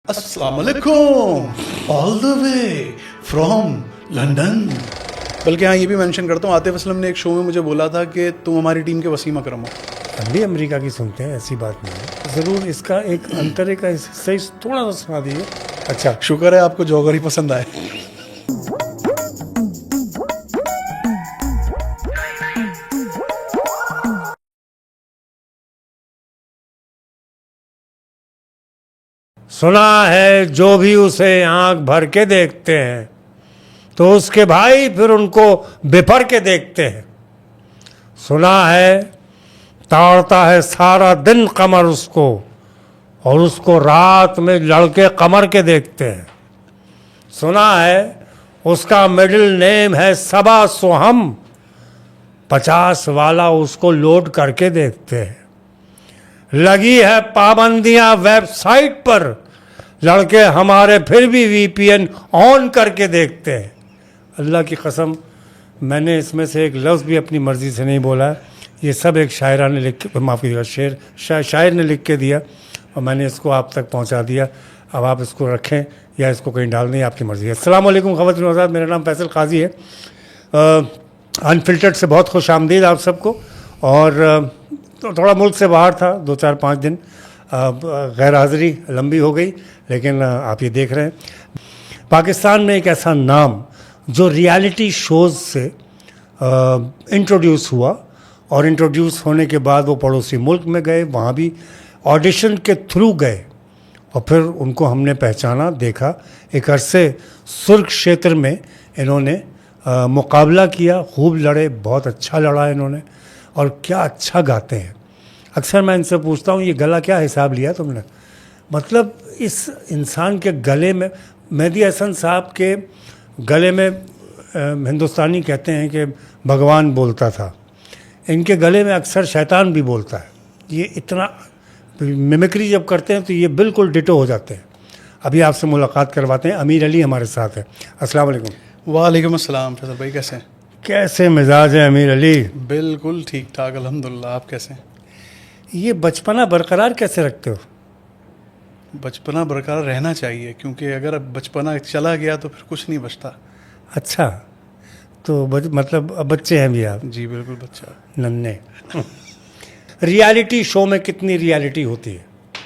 अस्सलाम वालेकुम all the way from London. बल्कि हाँ, ये भी मेंशन करता हूँ, आतिफ असलम ने एक शो में मुझे बोला था कि तुम हमारी टीम के वसीम अकरम हो। हम भी अमेरिका की सुनते हैं, ऐसी बात नहीं है। ज़रूर इसका एक अंतरे का सही थोड़ा सा सुना दीजिए। अच्छा, शुक्र है आपको जौहरी पसंद आए। सुना है जो भी उसे आंख भर के देखते हैं तो उसके भाई फिर उनको बिफर के देखते हैं। सुना है ताड़ता है सारा दिन कमर उसको और उसको रात में लड़के कमर के देखते हैं। सुना है उसका मिडिल नेम है सबा सोहम, 50 वाला उसको लोड करके देखते हैं। लगी है पाबंदियां वेबसाइट पर, लड़के हमारे फिर भी वीपीएन ऑन करके देखते हैं। अल्लाह की कसम, मैंने इसमें से एक लफ्ज़ भी अपनी मर्ज़ी से नहीं बोला है। ये सब एक शायरा ने लिख के, माफ़ कीजिएगा, शायर ने लिख के दिया और मैंने इसको आप तक पहुंचा दिया। अब आप इसको रखें या इसको कहीं डाल दें, आपकी मर्ज़ी है। अस्सलाम वालेकुम ख़वातीन व हज़रात, मेरा नाम फैसल काजी है। अनफिल्टर्ड से बहुत खुश आमदीद आप सबको। और तो थोड़ा मुल्क से बाहर था, 2-4-5 दिन गैर हाज़िरी लंबी हो गई, लेकिन आप ये देख रहे हैं पाकिस्तान में एक ऐसा नाम जो रियलिटी शोज़ से इंट्रोड्यूस हुआ और इंट्रोड्यूस होने के बाद वो पड़ोसी मुल्क में गए, वहाँ भी ऑडिशन के थ्रू गए और फिर उनको हमने पहचाना, देखा। एक अरसे सुर्ख क्षेत्र में इन्होंने मुकाबला किया, खूब लड़े, बहुत अच्छा लड़ा इन्होंने और क्या अच्छा गाते हैं। अक्सर मैं इनसे पूछता हूँ, ये गला क्या हिसाब लिया तुमने? मतलब इस इंसान के गले में, मेहदी हसन साहब के गले में हिंदुस्तानी कहते हैं कि भगवान बोलता था, इनके गले में अक्सर शैतान भी बोलता है। ये इतना मिमिक्री जब करते हैं तो ये बिल्कुल डिटो हो जाते हैं। अभी आपसे मुलाकात करवाते हैं, अमीर अली हमारे साथ है। अस्सलाम वालेकुम। वालेकुम अस्सलाम। फैसल भाई कैसे हैं? कैसे मिजाज है अमीर अली? बिल्कुल ठीक ठाक अल्हम्दुलिल्लाह। आप कैसे हैं? ये बचपना बरकरार कैसे रखते हो? बचपना बरकरार रहना चाहिए, क्योंकि अगर बचपना चला गया तो फिर कुछ नहीं बचता। अच्छा, तो मतलब अब बच्चे हैं भी आप? जी बिल्कुल, बच्चा नन्हे। रियलिटी शो में कितनी रियलिटी होती है?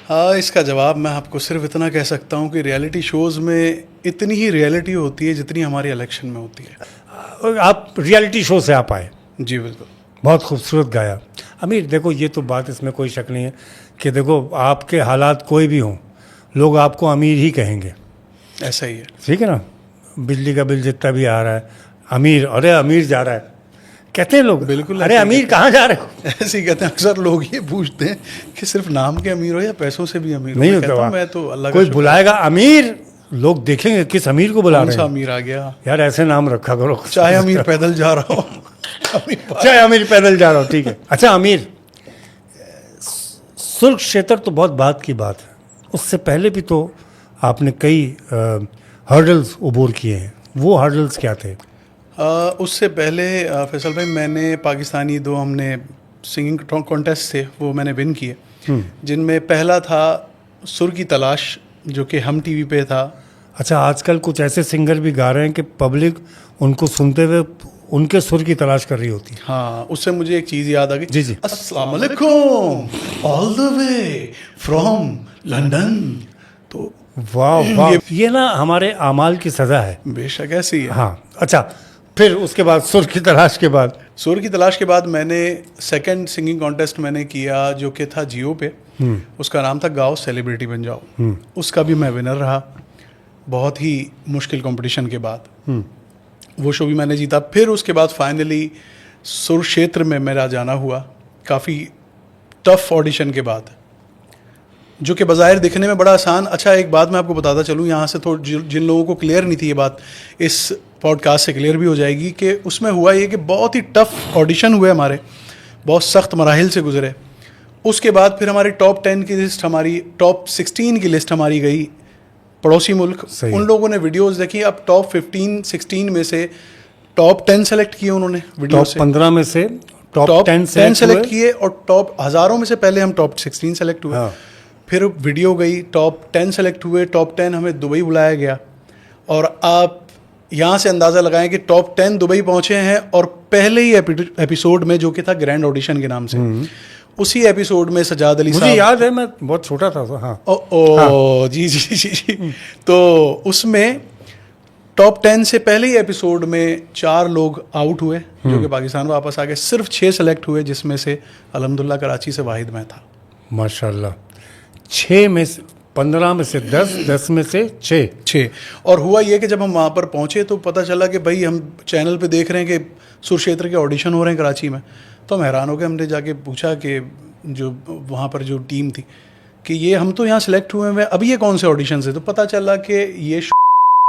हाँ, इसका जवाब मैं आपको सिर्फ इतना कह सकता हूँ कि रियलिटी शोज़ में इतनी ही रियलिटी होती है जितनी हमारी इलेक्शन में होती है। आप रियलिटी शो से आप आए? जी बिल्कुल। बहुत खूबसूरत गाया। अमीर देखो, ये तो बात, इसमें कोई शक नहीं है कि देखो आपके हालात कोई भी हों, लोग आपको अमीर ही कहेंगे। ऐसा ही है, ठीक है ना? बिजली का बिल जितना भी आ रहा है, अमीर, अरे अमीर जा रहा है कहते हैं लोग। बिल्कुल। अरे अमीर कहाँ जा रहे हो? ऐसे ही कहते हैं अक्सर लोग। ये पूछते हैं कि सिर्फ नाम के अमीर हो या पैसों से भी अमीर हो? नहीं मैं कहता होता। हूं, मैं तो अल्लाह का कोई शुक्र। बुलाएगा अमीर, लोग देखेंगे किस अमीर को बुला कौन रहे सा हैं। अमीर आ गया? यार ऐसे नाम रखा करो, चाहे अमीर पैदल जा रहा हो। चाहे अमीर पैदल जा रहा हो, ठीक है। अच्छा अमीर, सुर्ख क्षेत्र तो बहुत बात की बात है, उससे पहले भी तो आपने कई हर्डल्स उबूर किए हैं। वो हर्डल्स क्या थे? उससे पहले फैसल भाई, मैंने पाकिस्तानी दो हमने सिंगिंग कॉन्टेस्ट थे, वो मैंने विन किए, जिनमें पहला था सुर की तलाश, जो कि हम टीवी पे था। अच्छा, आजकल कुछ ऐसे सिंगर भी गा रहे हैं कि पब्लिक उनको सुनते हुए उनके सुर की तलाश कर रही होती है। हाँ, उससे मुझे एक चीज़ याद आ गई। जी जी। अस्सलाम वालेकुम all the way from London. तो वाह वाह, ये ना हमारे आमाल की सज़ा है। बेशक ऐसी है। हाँ। अच्छा, फिर उसके बाद सुर की तलाश के बाद? सुर की तलाश के बाद मैंने सेकंड सिंगिंग कॉन्टेस्ट मैंने किया, जो कि था जियो पे। उसका नाम था गाओ सेलिब्रिटी बन जाओ। उसका भी मैं विनर रहा, बहुत ही मुश्किल कंपटीशन के बाद। वो शो भी मैंने जीता। फिर उसके बाद फाइनली सुर क्षेत्र में मेरा जाना हुआ, काफ़ी टफ ऑडिशन के बाद, जो कि बज़ाहिर दिखने में बड़ा आसान। अच्छा, एक बात मैं आपको बताता चलूँ यहाँ से, तो जिन लोगों को क्लियर नहीं थी ये बात, इस पॉडकास्ट से क्लियर भी हो जाएगी कि उसमें हुआ ये कि बहुत ही टफ ऑडिशन हुए हमारे, बहुत सख्त मराहिल से गुजरे। उसके बाद फिर हमारी टॉप 10 की लिस्ट, हमारी टॉप 16 की लिस्ट हमारी गई पड़ोसी मुल्क। उन लोगों ने वीडियोस देखी। अब टॉप 15-16 में से टॉप 10 सेलेक्ट किए उन्होंने वीडियो से। टॉप 15 में से टॉप 10 सेलेक्ट किए और टॉप हज़ारों में से पहले हम टॉप 16 सेलेक्ट हुए। हाँ। फिर वीडियो गई, टॉप 10 सेलेक्ट हुए, टॉप 10 हमें दुबई बुलाया गया। और आप यहाँ से अंदाज़ा लगाएं कि टॉप 10 दुबई पहुँचे हैं, और पहले ही एपिसोड में, जो कि था ग्रैंड ऑडिशन के नाम से, उसी एपिसोड में सजाद अली मुझे साहब, याद है, मैं बहुत छोटा था तो। हाँ जी जी जी जी। तो उसमें टॉप 10 से पहले ही एपिसोड में 4 लोग आउट हुए जो कि पाकिस्तान वापस आ गए। सिर्फ 6 सेलेक्ट हुए, जिसमें से अल्हम्दुलिल्लाह कराची से वाहिद मैं था। माशाल्लाह। 6 में से 15 में से 10, 10 में से 6। और हुआ ये कि जब हम वहाँ पर पहुँचे तो पता चला कि भाई हम चैनल पे देख रहे हैं कि सुरक्षेत्र के ऑडिशन हो रहे हैं कराची में। तो हम हैरान हो गए। हमने जाके पूछा कि जो वहाँ पर जो टीम थी कि ये हम तो यहाँ सेलेक्ट हुए हैं, अभी ये कौन से ऑडिशन से? तो पता चला कि ये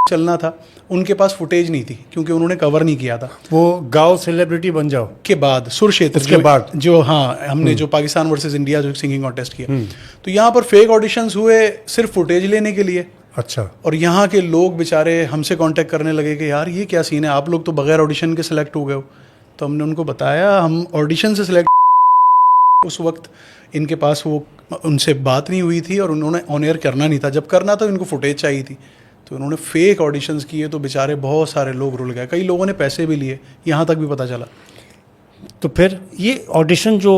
चलना था, उनके पास फुटेज नहीं थी क्योंकि उन्होंने कवर नहीं किया था। वो गाँव सेलिब्रिटी बन जाओ के बाद सुरक्षेत्र के बाद जो हाँ हमने जो पाकिस्तान वर्सेस इंडिया जो सिंगिंग कॉन्टेस्ट किया, तो यहाँ पर फेक ऑडिशंस हुए सिर्फ फुटेज लेने के लिए। अच्छा। और यहाँ के लोग बेचारे हमसे कांटेक्ट करने लगे कि यार ये क्या सीन है, आप लोग तो बगैर ऑडिशन के सिलेक्ट हो गए हो। तो हमने उनको बताया हम ऑडिशन से सिलेक्ट। उस वक्त इनके पास वो उनसे बात नहीं हुई थी और उन्होंने ऑन एयर करना नहीं था, जब करना था इनको फुटेज चाहिए थी। तो उन्होंने फेक ऑडिशंस किए, तो बेचारे बहुत सारे लोग रुल गए, कई लोगों ने पैसे भी लिए, यहाँ तक भी पता चला। तो फिर ये ऑडिशन जो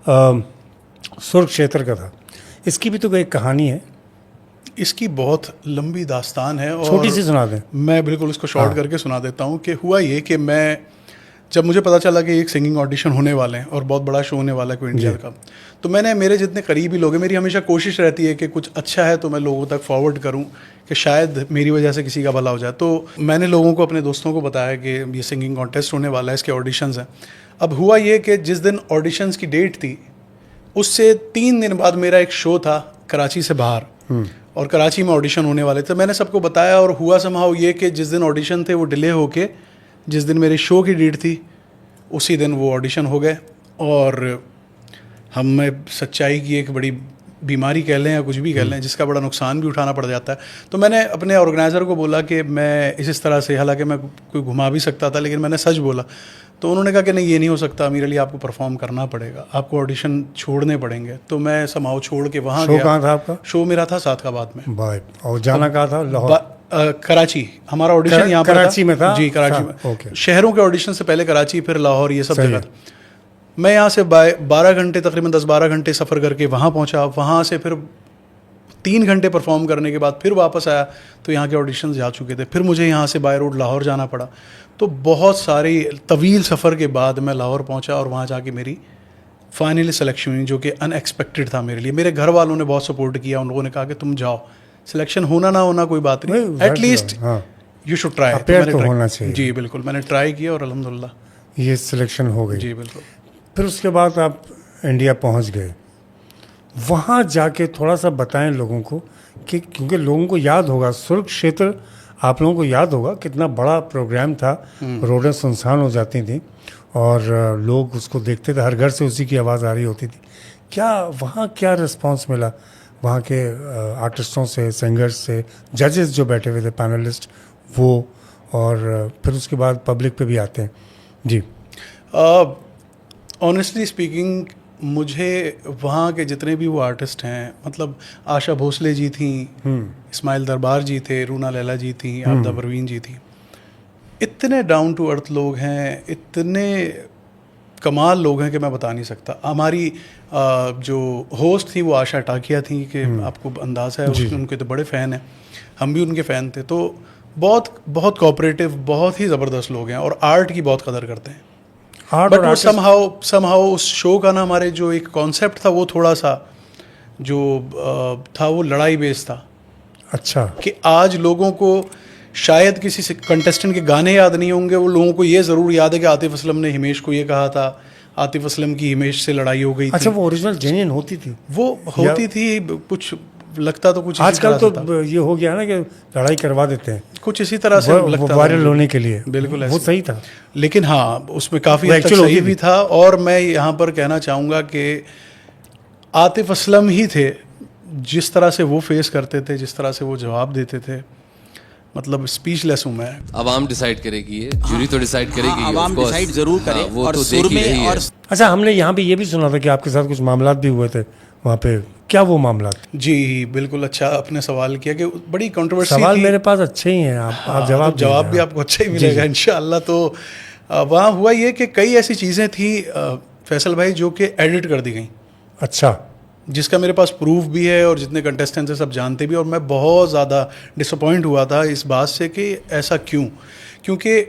सुरक्षेत्र का था, इसकी भी तो कोई कहानी है। इसकी बहुत लंबी दास्तान है और छोटी सी सुना दें। मैं बिल्कुल इसको शॉर्ट करके सुना देता हूँ कि हुआ ये कि मैं जब मुझे पता चला कि एक सिंगिंग ऑडिशन होने वाले हैं और बहुत बड़ा शो होने वाला है कोई इंडिया का, तो मैंने मेरे जितने करीबी लोग हैं, मेरी हमेशा कोशिश रहती है कि कुछ अच्छा है तो मैं लोगों तक फॉरवर्ड करूं कि शायद मेरी वजह से किसी का भला हो जाए। तो मैंने लोगों को, अपने दोस्तों को बताया कि ये सिंगिंग कॉन्टेस्ट होने वाला है, इसके ऑडिशंस हैं। अब हुआ ये कि जिस दिन ऑडिशंस की डेट थी उससे 3 दिन बाद मेरा एक शो था कराची से बाहर, और कराची में ऑडिशन होने वाले थे। मैंने सबको बताया और हुआ समहाउ ये कि जिस दिन ऑडिशन थे वो डिले होके जिस दिन मेरे शो की डेट थी उसी दिन वो ऑडिशन हो गए। और हमें सच्चाई की एक बड़ी बीमारी कह लें या कुछ भी कह लें, जिसका बड़ा नुकसान भी उठाना पड़ जाता है। तो मैंने अपने ऑर्गेनाइज़र को बोला कि मैं इस तरह से, हालांकि मैं कोई घुमा भी सकता था लेकिन मैंने सच बोला। तो उन्होंने कहा कि नहीं ये नहीं हो सकता अमीर अली, आपको परफॉर्म करना पड़ेगा, आपको ऑडिशन छोड़ने पड़ेंगे। तो मैं समाओ छोड़ के वहाँ गया। शो कहाँ था आपका? शो मेरा था सादकाबाद में। और जाना कहाँ था? लाहौर? कराची। हमारा ऑडिशन यहाँ पर कराची में था? जी कराची में। ओके। शहरों के ऑडिशन से पहले कराची, फिर लाहौर, ये सब जगह था। मैं यहाँ से 12 घंटे, तकरीबन 10-12 घंटे सफ़र करके वहाँ पहुँचा। वहाँ से फिर 3 घंटे परफॉर्म करने के बाद फिर वापस आया तो यहाँ के ऑडिशंस जा चुके थे। फिर मुझे यहाँ से बाय रोड लाहौर जाना पड़ा। तो बहुत सारी तवील सफ़र के बाद मैं लाहौर पहुँचा और वहाँ जाके मेरी फाइनली सिलेक्शन हुई, जो कि अनएक्सपेक्टेड था मेरे लिए। मेरे घर वालों ने बहुत सपोर्ट किया, उन लोगों ने कहा कि तुम जाओ, सिलेक्शन होना ना होना कोई बात नहीं, एटलीस्ट यू शुड ट्राई। तो होना चाहिए। जी बिल्कुल, मैंने ट्राई किया और अल्हम्दुलिल्लाह ये सिलेक्शन हो गई। जी बिल्कुल। फिर उसके बाद आप इंडिया पहुंच गए। वहाँ जाके थोड़ा सा बताएं लोगों को कि, क्योंकि लोगों को याद होगा सुरक्षेत्र, आप लोगों को याद होगा कितना बड़ा प्रोग्राम था, रोडें सुनसान हो जाती थी और लोग उसको देखते थे, हर घर से उसी की आवाज़ आ रही होती थी। क्या वहाँ क्या रिस्पांस मिला वहाँ के आर्टिस्टों से, सिंगर्स से, जजेस जो बैठे हुए थे, पैनलिस्ट वो, और फिर उसके बाद पब्लिक पे भी आते हैं? जी ऑनेस्टली स्पीकिंग, मुझे वहाँ के जितने भी वो आर्टिस्ट हैं, मतलब आशा भोसले जी थी, इस्माइल दरबार जी थे, रूना लैला जी थी, आबदा परवीन जी थी, इतने डाउन टू अर्थ लोग हैं, इतने कमाल लोग हैं कि मैं बता नहीं सकता। हमारी जो होस्ट थी वो आशा टाकिया थी, कि आपको अंदाज़ा है, उनके तो बड़े फ़ैन हैं, हम भी उनके फ़ैन थे। तो बहुत बहुत कोऑपरेटिव, बहुत ही ज़बरदस्त लोग हैं और आर्ट की बहुत कदर करते हैं। बट वो समहाउ उस शो का ना, हमारे जो एक कॉन्सेप्ट था वो थोड़ा सा जो था वो लड़ाई बेस था। अच्छा। कि आज लोगों को शायद किसी कंटेस्टेंट के गाने याद नहीं होंगे, वो लोगों को ये ज़रूर याद है कि आतिफ असलम ने हिमेश को ये कहा था, आतिफ असलम की हिमेश से लड़ाई हो गई थी। अच्छा, वो ओरिजिनल जेन्युइन होती थी? वो होती थी, कुछ लगता तो कुछ आजकल तो ये हो गया ना कि लड़ाई करवा देते हैं, कुछ इसी तरह से लगता वायरल होने के लिए। बिल्कुल वो सही था, लेकिन हाँ उसमें काफ़ी हद तक सही भी था। और मैं यहाँ पर कहना चाहूँगा कि आतिफ असलम ही थे, जिस तरह से वो फेस करते थे, जिस तरह से वो जवाब देते थे, मतलब स्पीचलेस हूँ मैं। आवाम डिसाइड करेगी, ये जूरी तो डिसाइड करेगी, आवाम डिसाइड जरूर करे, वो और तो सुर देख ही में रही है। और अच्छा, हमने यहाँ पे ये भी सुना था कि आपके साथ कुछ मामला भी हुए थे वहाँ पे, क्या वो मामला था? जी बिल्कुल, अच्छा आपने सवाल किया कि बड़ी कंट्रोवर्सी सवाल थी। मेरे पास अच्छे ही हैं, आप जवाब तो जवाब दीजिए। भी आपको अच्छा ही मिलेगा इंशाअल्लाह। तो वहाँ हुआ ये कि कई ऐसी चीज़ें थी फैसल भाई जो कि एडिट कर दी गई, अच्छा, जिसका मेरे पास प्रूफ भी है और जितने कंटेस्टेंट्स हैं सब जानते भी। और मैं बहुत ज़्यादा डिसअपॉइंट हुआ था इस बात से कि ऐसा क्यों, क्योंकि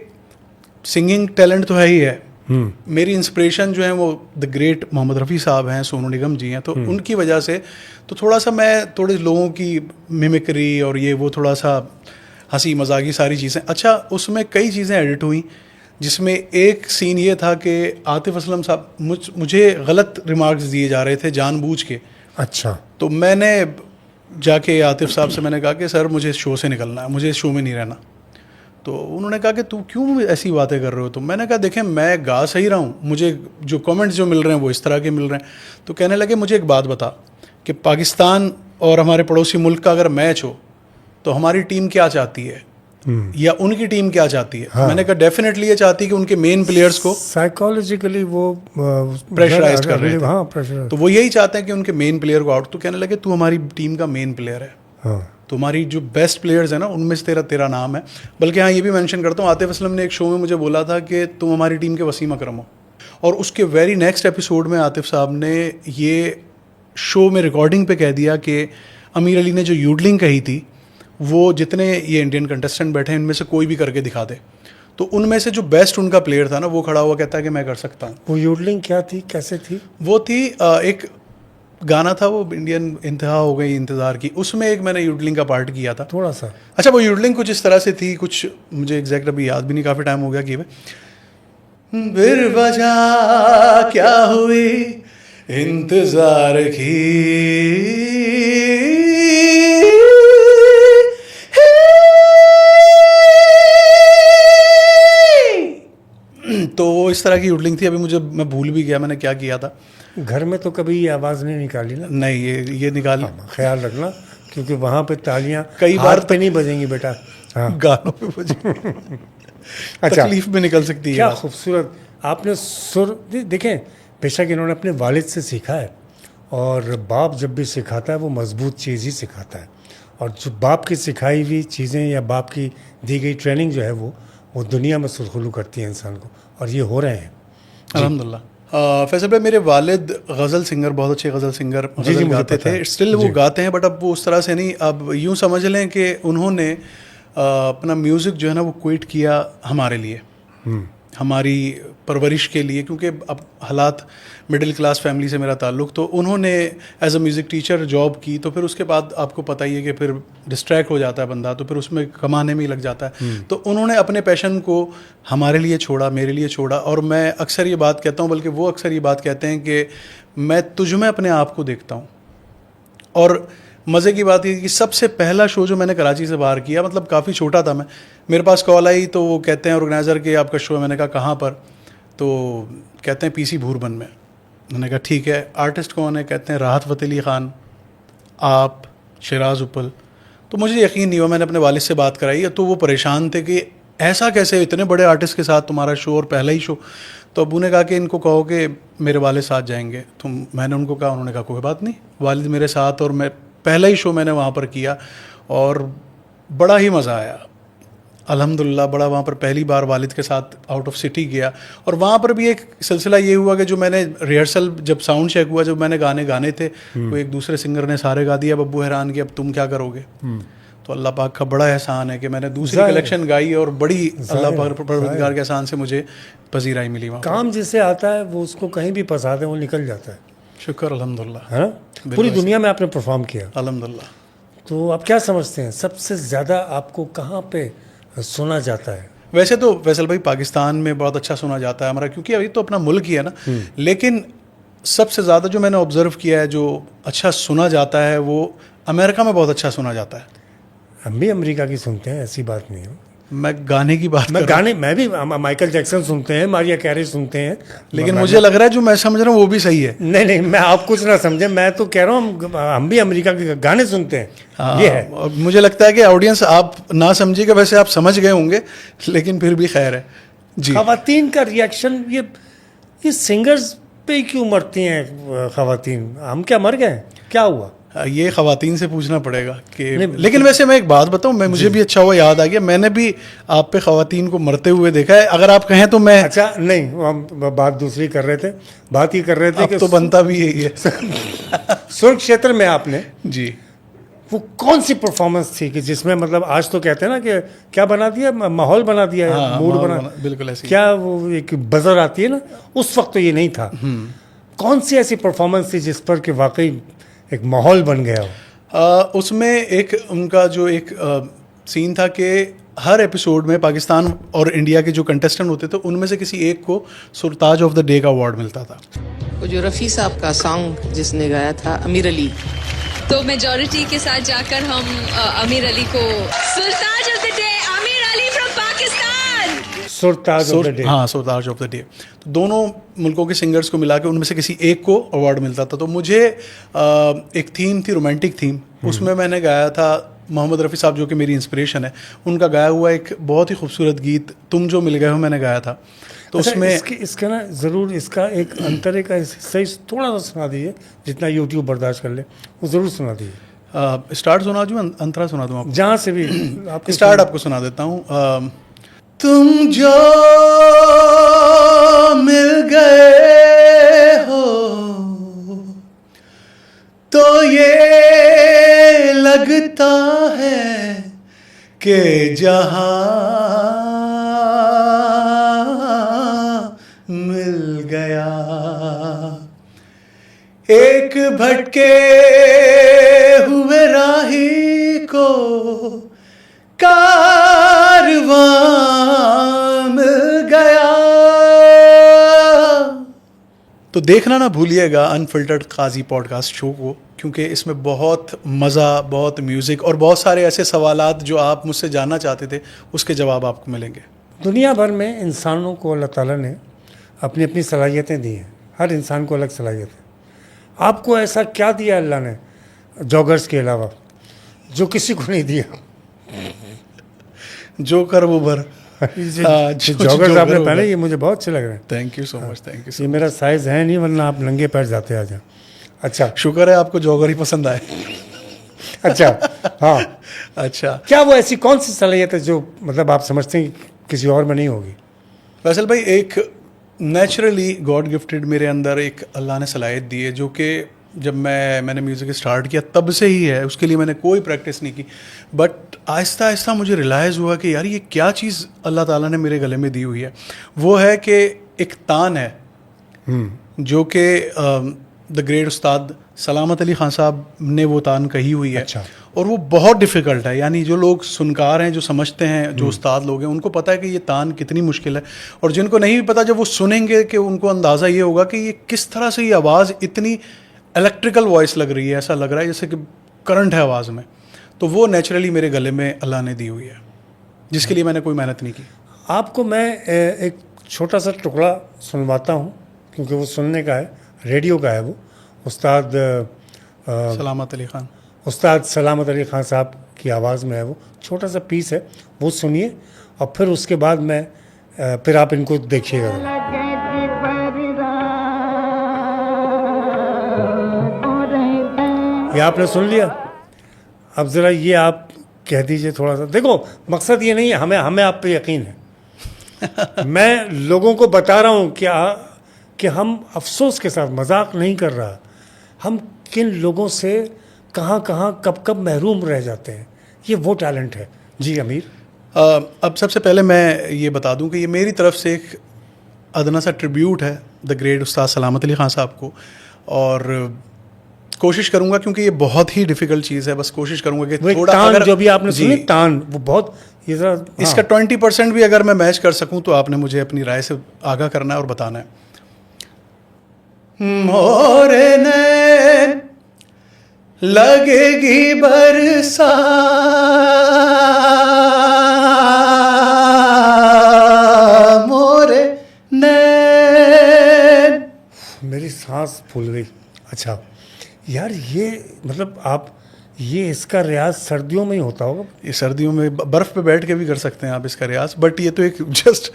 सिंगिंग टैलेंट तो है ही है। मेरी इंस्पिरेशन जो है वो द ग्रेट मोहम्मद रफ़ी साहब हैं, सोनू निगम जी हैं, तो उनकी वजह से तो थोड़ा सा मैं थोड़े लोगों की मिमिक्री और ये वो थोड़ा सा हंसी मजाक की सारी चीज़ें, अच्छा उसमें कई चीज़ें एडिट हुई, जिसमें एक सीन ये था कि आतिफ असलम साहब मुझे गलत रिमार्क्स दिए जा रहे थे जानबूझ के। अच्छा, तो मैंने जाके आतिफ साहब से मैंने कहा कि सर मुझे इस शो से निकलना है, मुझे इस शो में नहीं रहना। तो उन्होंने कहा कि तू क्यों ऐसी बातें कर रहे हो? तो मैंने कहा देखें मैं गा सही रहा हूँ, मुझे जो कमेंट्स जो मिल रहे हैं वो इस तरह के मिल रहे हैं। तो कहने लगे मुझे एक बात बता कि पाकिस्तान और हमारे पड़ोसी मुल्क का अगर मैच हो तो हमारी टीम क्या चाहती है या उनकी टीम क्या चाहती है? हाँ। मैंने कहा डेफिनेटली ये चाहती है कि उनके मेन प्लेयर्स को साइकोलॉजिकली वो प्रेशराइज कर रहे थे। हाँ, प्रेशर, तो वो यही चाहते हैं कि उनके मेन प्लेयर को आउट। तो कहने लगे तू हमारी टीम का मेन प्लेयर है, हाँ, तुम्हारी जो बेस्ट प्लेयर्स हैं ना उनमें से तेरा नाम है। बल्कि हाँ ये भी मेंशन करता हूँ, आतिफ असलम ने एक शो में मुझे बोला था कि तुम हमारी टीम के वसीम अकरम हो। और उसके वेरी नेक्स्ट एपिसोड में आतिफ साहब ने ये शो में रिकॉर्डिंग पे कह दिया कि अमीर अली ने जो यूडलिंग कही थी वो जितने ये इंडियन कंटेस्टेंट बैठे हैं इनमें से कोई भी करके दिखा दे। तो उनमें से जो बेस्ट उनका प्लेयर था ना वो खड़ा हुआ कहता है कि मैं कर सकता हूँ। वो यूडलिंग क्या थी, कैसे थी? वो थी एक गाना था वो इंडियन इंतहा हो गई इंतज़ार की, उसमें एक मैंने यूडलिंग का पार्ट किया था थोड़ा सा। अच्छा वो यूडलिंग कुछ इस तरह से थी, कुछ मुझे एग्जैक्ट अभी याद भी नहीं, काफ़ी टाइम हो गया कि फिर वजह क्या हुई इंतज़ार की तो वो इस तरह की यूडलिंग थी। अभी मुझे मैं भूल भी गया मैंने क्या किया था। घर में तो कभी ये आवाज़ नहीं निकाली ना? नहीं ये निकाल ख्याल रखना, क्योंकि वहाँ पे तालियां कई हाथ बार पे नहीं बजेंगी बेटा। हाँ, गानों पे बजे अच्छा, तकलीफ में निकल सकती है। क्या खूबसूरत आपने सुर देखें। बेशक इन्होंने अपने वालिद से सीखा है, और बाप जब भी सिखाता है वो मजबूत चीज़ ही सिखाता है। और जो बाप की सिखाई हुई चीज़ें या बाप की दी गई ट्रेनिंग जो है वो दुनिया में सुरखुलू करती है इंसान को, और ये हो रहे हैं अल्हम्दुलिल्लाह। फैसल भाई मेरे वालिद गज़ल सिंगर, बहुत अच्छे गज़ल सिंगर जी, गज़ल मुझे गाते पता थे, है। स्टिल वो गाते हैं, बट अब वो उस तरह से नहीं। अब यूँ समझ लें कि उन्होंने अपना म्यूज़िक जो है ना वो क्विट किया हमारे लिए, हमारी परवरिश के लिए, क्योंकि अब हालात मिडिल क्लास फैमिली से मेरा ताल्लुक़, तो उन्होंने as a music teacher job की। तो फिर उसके बाद आपको पता ही है कि फिर डिस्ट्रैक्ट हो जाता है बंदा, तो फिर उसमें कमाने में ही लग जाता है। तो उन्होंने अपने पैशन को हमारे लिए छोड़ा, मेरे लिए छोड़ा। और मैं अक्सर ये बात कहता हूँ, बल्कि वो अक्सर ये बात कहते हैं कि मैं तुझ में अपने आप को देखता हूँ। और मज़े की बात ये कि सबसे पहला शो जो मैंने कराची से बाहर किया, मतलब काफ़ी छोटा था मैं, मेरे पास कॉल आई तो वो कहते हैं ऑर्गेनाइज़र के आपका शो है। मैंने कहा कहाँ पर? तो कहते हैं पीसी भूरबन में। मैंने कहा ठीक है। आर्टिस्ट कौन है? कहते हैं राहत फ़तेह अली ख़ान, आप, शिराज उपल। तो मुझे यकीन नहीं हुआ, मैंने अपने वालिद से बात कराई, तो वो परेशान थे कि ऐसा कैसे इतने बड़े आर्टिस्ट के साथ तुम्हारा शो और पहला ही शो। तो अबू ने कहा कि इनको कहो कि मेरे वालिद साथ जाएंगे। तो मैंने उनको कहा, उन्होंने कहा कोई बात नहीं, वालिद मेरे साथ। और मैं पहला ही शो मैंने वहाँ पर किया और बड़ा ही मज़ा आया अल्हम्दुलिल्लाह। बड़ा वहाँ पर पहली बार वालिद के साथ आउट ऑफ सिटी गया। और वहाँ पर भी एक सिलसिला ये हुआ कि जो मैंने रिहर्सल, जब साउंड चेक हुआ, जब मैंने गाने थे, वो एक दूसरे सिंगर ने सारे गा दिया। अब अब्बू हैरान कि अब तुम क्या करोगे? तो अल्लाह पाक का बड़ा एहसान है कि मैंने दूसरी कलेक्शन गाई और बड़ी अल्लाह पाक परवरदिगार के एहसान से मुझे पजीराई मिली। वहाँ काम जिसे आता है वो उसको कहीं भी फंसा दे वो निकल जाता है। शुक्र अल्हम्दुलिल्लाह, है ना? पूरी दुनिया में आपने परफॉर्म किया अल्हम्दुलिल्लाह। तो आप क्या समझते हैं सबसे ज़्यादा आपको कहाँ पे सुना जाता है? वैसे तो फैसल भाई पाकिस्तान में बहुत अच्छा सुना जाता है हमारा, क्योंकि अभी तो अपना मुल्क ही है ना। लेकिन सबसे ज़्यादा जो मैंने ऑब्ज़र्व किया है जो अच्छा सुना जाता है वो अमेरिका में बहुत अच्छा सुना जाता है। हम भी अमेरिका की सुनते हैं, ऐसी बात नहीं है। मैं गाने की बात मैं गाने मैं भी माइकल जैक्सन सुनते हैं, मारिया कैरी सुनते हैं, लेकिन मुझे लग रहा है जो मैं समझ रहा हूँ वो भी सही है। नहीं, मैं आप कुछ ना समझे, मैं तो कह रहा हूँ हम भी अमेरिका के गाने सुनते हैं। हाँ, ये है। और मुझे लगता है कि ऑडियंस आप ना समझिएगा, वैसे आप समझ गए होंगे, लेकिन फिर भी खैर है जी। खवातीन का रिएक्शन, ये सिंगर्स पे ही क्यों मरती हैं खवातीन? हम क्या मर गए? क्या हुआ? ये खवातीन से पूछना पड़ेगा कि लेकिन वैसे मैं एक बात बताऊं, मैं मुझे भी अच्छा हुआ याद आ गया, मैंने भी आप पे खवातीन को मरते हुए देखा है। अगर आप कहें तो मैं अच्छा नहीं, हम बात दूसरी कर रहे थे, बात ही कर रहे थे अब कि तो बनता भी यही है। सुर क्षेत्र में आपने जी, वो कौन सी परफॉर्मेंस थी कि जिसमें मतलब आज तो कहते हैं ना कि क्या बना दिया, माहौल बना दिया, हाँ, मूड माहौल बना, बिल्कुल ऐसे ही। क्या वो एक बजर आती है ना, उस वक्त तो ये नहीं था। कौन सी ऐसी परफॉर्मेंस थी जिस पर कि वाकई एक माहौल बन गया हो? उसमें एक उनका जो एक सीन था कि हर एपिसोड में पाकिस्तान और इंडिया के जो कंटेस्टेंट होते थे उनमें से किसी एक को सुरताज ऑफ द डे का अवार्ड मिलता था। वो जो रफ़ी साहब का सॉन्ग जिसने गाया था, अमीर अली, तो मेजॉरिटी के साथ जाकर हम अमीर अली को सुल्तान of the day Amir Ali from Pakistan Surtaj of the day. हाँ, सुरताज ऑफ द डे। तो दोनों मुल्कों के सिंगर्स को मिला के उनमें से किसी एक को अवार्ड मिलता था। तो मुझे एक थीम थी, रोमांटिक थीम, उसमें मैंने गाया था मोहम्मद रफ़ी साहब जो कि मेरी इंस्पिरेशन है, उनका गाया हुआ एक बहुत ही खूबसूरत गीत तुम जो मिल गए हो मैंने गाया था। तो अच्छा, उसमें इसका ना ज़रूर इसका एक अंतरे का सही थोड़ा सा सुना दीजिए, जितना यूट्यूब बर्दाश्त कर ले वो ज़रूर सुना दीजिए। स्टार्ट सुना दूँ, अंतरा सुना दूँ आपको? जहाँ से भी आपको स्टार्ट आपको सुना देता हूँ। तुम जो मिल गए हो तो ये लगता है कि जहां मिल गया, एक भटके हुए राही को कारवां मिल गया। तो देखना ना भूलिएगा अनफिल्टर्ड काजी पॉडकास्ट शो को, क्योंकि इसमें बहुत मज़ा, बहुत म्यूज़िक और बहुत सारे ऐसे सवालात जो आप मुझसे जानना चाहते थे उसके जवाब आपको मिलेंगे। दुनिया भर में इंसानों को अल्लाह ताला ने अपनी अपनी सलाहियतें दी हैं, हर इंसान को अलग सलाहियत है। आपको ऐसा क्या दिया अल्लाह ने जॉगर्स के अलावा जो किसी को नहीं दिया? जो कर वो भर। जॉगर्स आपने पहने, ये मुझे बहुत अच्छे लग रहे हैं। Thank you so much, thank you. ये मेरा साइज है नहीं, वरना आप नंगे पैर जाते आ जाए। अच्छा, शुक्र है आपको जॉगर ही पसंद आए। अच्छा, हाँ। अच्छा, क्या वो ऐसी कौन सी सलाहियत है जो मतलब आप समझते हैं कि किसी और में नहीं होगी? फैसल भाई, एक नेचुरली गॉड गिफ्टेड मेरे अंदर एक अल्लाह ने सलाहियत दी है, जो कि जब मैंने म्यूज़िक स्टार्ट किया तब से ही है। उसके लिए मैंने कोई प्रैक्टिस नहीं की, बट आहिस्ता आहिस्ता मुझे रियलाइज़ हुआ कि यार ये क्या चीज़ अल्लाह ताला ने मेरे गले में दी हुई है। वो है कि एक तान है जो कि द ग्रेट उस्ताद सलामत अली खान साहब ने वो तान कही हुई है। अच्छा। और वो बहुत डिफ़िकल्ट है, यानी जो लोग सुनकार हैं, जो समझते हैं, जो उस्ताद लोग हैं, उनको पता है कि ये तान कितनी मुश्किल है। और जिनको नहीं भी पता, जब वो सुनेंगे कि उनको अंदाज़ा ये होगा कि ये किस तरह से ये आवाज़ इतनी इलेक्ट्रिकल वॉइस लग रही है, ऐसा लग रहा है जैसे कि करंट है आवाज़ में। तो वो नेचुरली मेरे गले में अल्लाह ने दी हुई है, जिसके लिए मैंने कोई मेहनत नहीं की। आपको मैं एक छोटा सा टुकड़ा सुनवाता हूँ, क्योंकि वो सुनने का है, रेडियो का है। वो उस्ताद सलामत अली खान, उस्ताद सलामत अली खान साहब की आवाज़ में है। वो छोटा सा पीस है, वो सुनिए और फिर उसके बाद मैं फिर आप इनको देखिएगा। ये आपने सुन लिया, अब ज़रा ये आप कह दीजिए थोड़ा सा। देखो, मकसद ये नहीं है, हमें आप पे यकीन है। मैं लोगों को बता रहा हूँ कि हम अफसोस के साथ, मजाक नहीं कर रहा, हम किन लोगों से कहाँ कहाँ कब कब महरूम रह जाते हैं। ये वो टैलेंट है। जी अमीर। अब सबसे पहले मैं ये बता दूं कि ये मेरी तरफ से एक अदना सा ट्रिब्यूट है द ग्रेट उस्ताद सलामत अली खान साहब को, और कोशिश करूंगा, क्योंकि ये बहुत ही डिफ़िकल्ट चीज़ है, बस कोशिश करूंगा कि थोड़ा अगर जो भी आपने सुनी तान, वो बहुत ये ज़रा इसका 20% भी अगर मैं मैच कर सकूं तो आपने मुझे अपनी राय से आगाह करना है और बताना है। मोरे नैन लगेगी बरसा, मोरे नैन। मेरी सांस फूल गई। अच्छा यार, ये मतलब आप ये इसका रियाज सर्दियों में ही होता होगा। ये सर्दियों में बर्फ़ पे बैठ के भी कर सकते हैं आप इसका रियाज, बट ये तो एक जस्ट